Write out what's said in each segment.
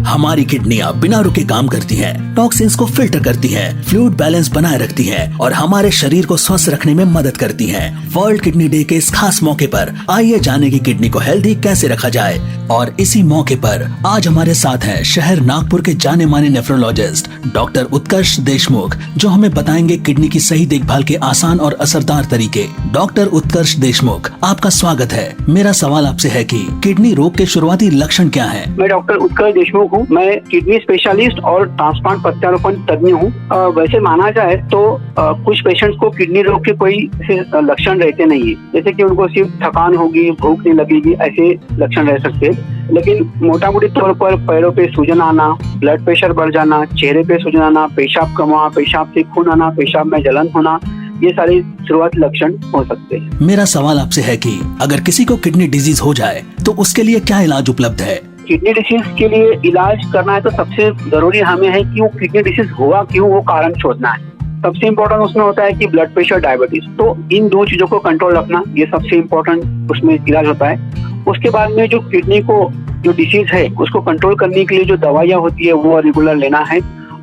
हमारी किडनियां बिना रुके काम करती हैं, टॉक्सिन्स को फिल्टर करती हैं, फ्लूइड बैलेंस बनाए रखती हैं और हमारे शरीर को स्वस्थ रखने में मदद करती हैं। वर्ल्ड किडनी डे के इस खास मौके पर आइए जाने की किडनी को हेल्दी कैसे रखा जाए। और इसी मौके पर आज हमारे साथ हैं शहर नागपुर के जाने माने नेफ्रोलॉजिस्ट डॉक्टर उत्कर्ष देशमुख, जो हमें बताएंगे किडनी की सही देखभाल के आसान और असरदार तरीके। डॉक्टर उत्कर्ष देशमुख, आपका स्वागत है। मेरा सवाल आपसे है कि किडनी रोग के शुरुआती लक्षण क्या हैं? मैं डॉक्टर उत्कर्ष देशमुख हूँ। मैं किडनी स्पेशलिस्ट और ट्रांसप्लांट प्रत्यारोपण तज्ञ हूँ। वैसे माना जाए तो कुछ पेशेंट्स को किडनी रोग के कोई लक्षण रहते नहीं है, जैसे कि उनको सिर्फ थकान होगी, भूख नहीं लगेगी, ऐसे लक्षण रह सकते हैं। लेकिन मोटा मोटी तौर पर पैरों पे सूजन आना, ब्लड प्रेशर बढ़ जाना, चेहरे पे सूजन आना, पेशाब कम आना, पेशाब से खून आना, पेशाब में जलन होना, ये सारे शुरुआती लक्षण हो सकते हैं। मेरा सवाल आपसे है कि अगर किसी को किडनी डिजीज हो जाए तो उसके लिए क्या इलाज उपलब्ध है? किडनी डिसीज के लिए इलाज करना है तो सबसे जरूरी हमें है कि वो किडनी डिसीज हुआ क्यों, वो कारण शोधना है। सबसे इम्पोर्टेंट उसमें होता है कि ब्लड प्रेशर, डायबिटीज, तो इन दो चीजों को कंट्रोल रखना, ये सबसे इम्पोर्टेंट उसमें इलाज होता है। उसके बाद में जो किडनी को जो डिसीज है उसको कंट्रोल करने के लिए जो दवाइयाँ होती है वो रेगुलर लेना है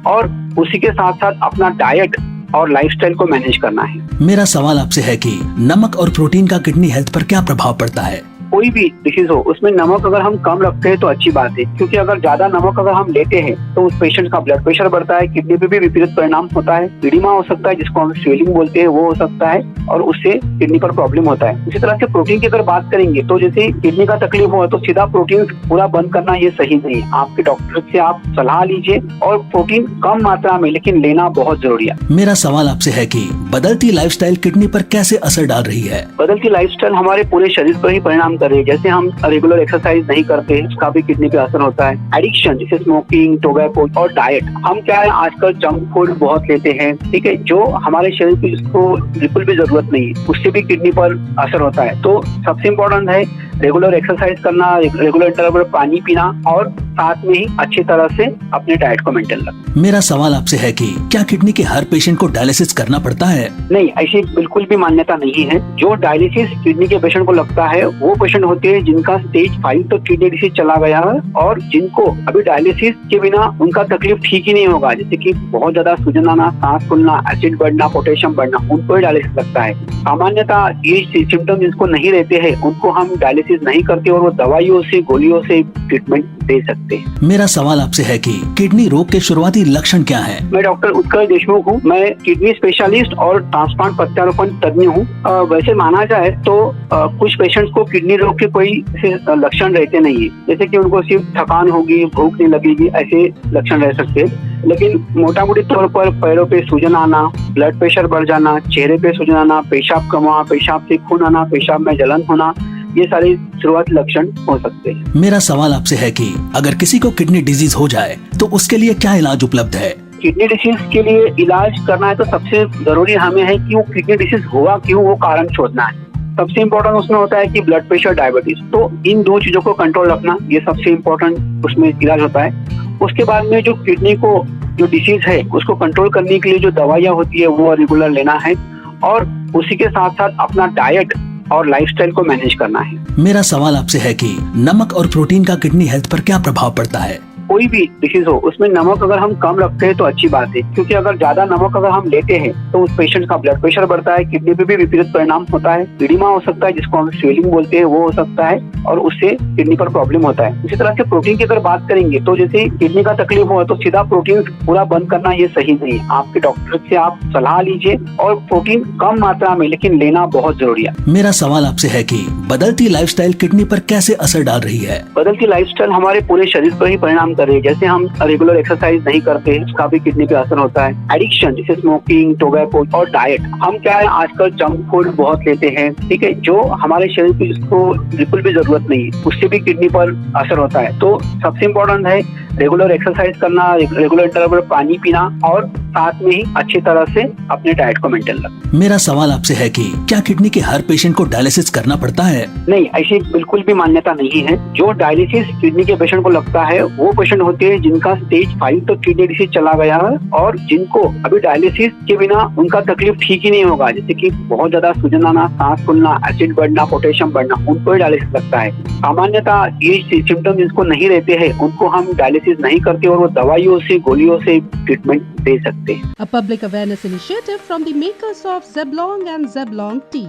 और उसी के साथ साथ अपना डाइट और लाइफस्टाइल को मैनेज करना है। मेरा सवाल आपसे है कि नमक और प्रोटीन का किडनी हेल्थ पर क्या प्रभाव पड़ता है? कोई भी डिसीज हो उसमें नमक अगर हम कम रखते हैं तो अच्छी बात है, क्योंकि अगर ज्यादा नमक अगर हम लेते हैं तो उस पेशेंट का ब्लड प्रेशर बढ़ता है, किडनी पे भी विपरीत परिणाम होता है, एडिमा हो सकता है जिसको हम स्वेलिंग बोलते हैं, वो हो सकता है और उससे किडनी पर प्रॉब्लम होता है। इसी तरह से प्रोटीन की अगर बात करेंगे तो जैसे किडनी का तकलीफ हो तो सीधा प्रोटीन पूरा बंद करना ये सही नहीं है। आपके डॉक्टर से आप सलाह लीजिए और प्रोटीन कम मात्रा में लेकिन लेना बहुत जरूरी है। मेरा सवाल आपसे है कि बदलती लाइफस्टाइल किडनी पर कैसे असर डाल रही है? बदलती लाइफस्टाइल हमारे पूरे शरीर पर ही परिणाम कर रही है। जैसे हम रेगुलर एक्सरसाइज नहीं करते, उसका भी किडनी पे असर होता है। एडिक्शन जैसे स्मोकिंग, टोबैको और डाइट, हम क्या है आजकल जंक फूड बहुत लेते हैं, ठीक है, जो हमारे शरीर की जिसको बिल्कुल भी जरूरत नहीं है, उससे भी किडनी पर असर होता है। तो सबसे इम्पोर्टेंट है रेगुलर एक्सरसाइज करना, रेगुलर इंटरवल पानी पीना और साथ में ही अच्छी तरह से अपने डाइट को मेंटेन रखना। मेरा सवाल आपसे है कि क्या किडनी के हर पेशेंट को डायलिसिस करना पड़ता है? नहीं, ऐसी बिल्कुल भी मान्यता नहीं है। जो डायलिसिस किडनी के पेशेंट को लगता है वो पेशेंट होते हैं जिनका स्टेज 5 तक किडनी डिसीज चला गया है और जिनको अभी डायलिसिस के बिना उनका तकलीफ ठीक ही नहीं होगा, जैसे कि बहुत ज्यादा सूजन आना, सांस फूलना, एसिड बढ़ना, पोटेशियम बढ़ना, उनको ही डायलिसिस लगता है। सामान्यतः ये सिम्टम जिनको नहीं रहते हैं उनको हम डायलिसिस नहीं करते और वो दवाइयों से, गोलियों से ट्रीटमेंट दे सकते हैं। मेरा सवाल आपसे है कि किडनी रोग के शुरुआती लक्षण क्या हैं? मैं डॉक्टर उत्कर्ष देशमुख हूँ। मैं किडनी स्पेशलिस्ट और ट्रांसप्लांट प्रत्यारोपण तज्ञ हूँ। वैसे माना जाए तो कुछ पेशेंट्स को किडनी रोग के कोई लक्षण रहते नहीं है, जैसे कि उनको सिर्फ थकान होगी, भूख नहीं लगेगी, ऐसे लक्षण रह सकते हैं। लेकिन मोटा मोटी तौर पर पैरों पे सूजन आना, ब्लड प्रेशर बढ़ जाना, चेहरे पे सूजन आना, पेशाब कम आना, पेशाब से खून आना, पेशाब में जलन होना, ये सारे शुरुआती लक्षण हो सकते हैं। मेरा सवाल आपसे है कि अगर किसी को किडनी डिजीज हो जाए तो उसके लिए क्या इलाज उपलब्ध है? किडनी डिसीज के लिए इलाज करना है तो सबसे जरूरी हमें है कि वो किडनी डिसीज हुआ क्यों, वो कारण शोधना है। सबसे इम्पोर्टेंट उसमें होता है कि ब्लड प्रेशर, डायबिटीज, तो इन दो चीजों को कंट्रोल रखना, ये सबसे इम्पोर्टेंट उसमें इलाज होता है। उसके बाद में जो किडनी को जो डिसीज है उसको कंट्रोल करने के लिए जो दवाइयाँ होती है वो रेगुलर लेना है और उसी के साथ साथ अपना डाइट और लाइफस्टाइल को मैनेज करना है। मेरा सवाल आपसे है कि नमक और प्रोटीन का किडनी हेल्थ पर क्या प्रभाव पड़ता है? कोई भी डिसीज हो उसमें नमक अगर हम कम रखते हैं तो अच्छी बात है, क्योंकि अगर ज्यादा नमक अगर हम लेते हैं तो उस पेशेंट का ब्लड प्रेशर बढ़ता है, किडनी पे भी विपरीत परिणाम होता है, एडिमा हो सकता है जिसको हम स्वेलिंग बोलते हैं, वो हो सकता है और उससे किडनी पर प्रॉब्लम होता है। इसी तरह से प्रोटीन की अगर बात करेंगे तो जैसे किडनी का तकलीफ हो तो सीधा प्रोटीन पूरा बंद करना ये सही नहीं है। आपके डॉक्टर से आप सलाह लीजिए और प्रोटीन कम मात्रा में लेकिन लेना बहुत जरूरी है। मेरा सवाल आपसे है कि बदलती लाइफस्टाइल किडनी पर कैसे असर डाल रही है? बदलती लाइफस्टाइल हमारे पूरे शरीर पर ही परिणाम कर रही है। जैसे हम रेगुलर एक्सरसाइज नहीं करते, उसका भी किडनी पे असर होता है। एडिक्शन जैसे स्मोकिंग, टोबैको और डाइट, हम क्या है आजकल जंक फूड बहुत लेते हैं, ठीक है, जो हमारे शरीर की जिसको बिल्कुल भी जरूरत नहीं है, उससे भी किडनी पर असर होता है। तो सबसे इम्पोर्टेंट है रेगुलर एक्सरसाइज करना, रेगुलर इंटरवल पानी पीना और साथ में ही अच्छी तरह से अपने डाइट को मेंटेन रखें। मेरा सवाल आपसे है कि क्या किडनी के हर पेशेंट को डायलिसिस करना पड़ता है? नहीं, ऐसी बिल्कुल भी मान्यता नहीं है। जो डायलिसिस किडनी के पेशेंट को लगता है वो पेशेंट होते हैं जिनका स्टेज 5 तक किडनी डिसीज चला गया है और जिनको अभी डायलिसिस के बिना उनका तकलीफ ठीक ही नहीं होगा, जैसे कि बहुत ज्यादा सूजन आना, सांस फूलना, एसिड बढ़ना, पोटेशियम बढ़ना, उनको ही डायलिसिस लगता है। सामान्यतः ये सिम्टम जिसको नहीं रहते हैं उनको हम डायलिसिस नहीं करते और वो दवाइयों से, गोलियों से ट्रीटमेंट दे सकते हैं। A public awareness initiative from the makers of Zeblong and Zeblong Tea.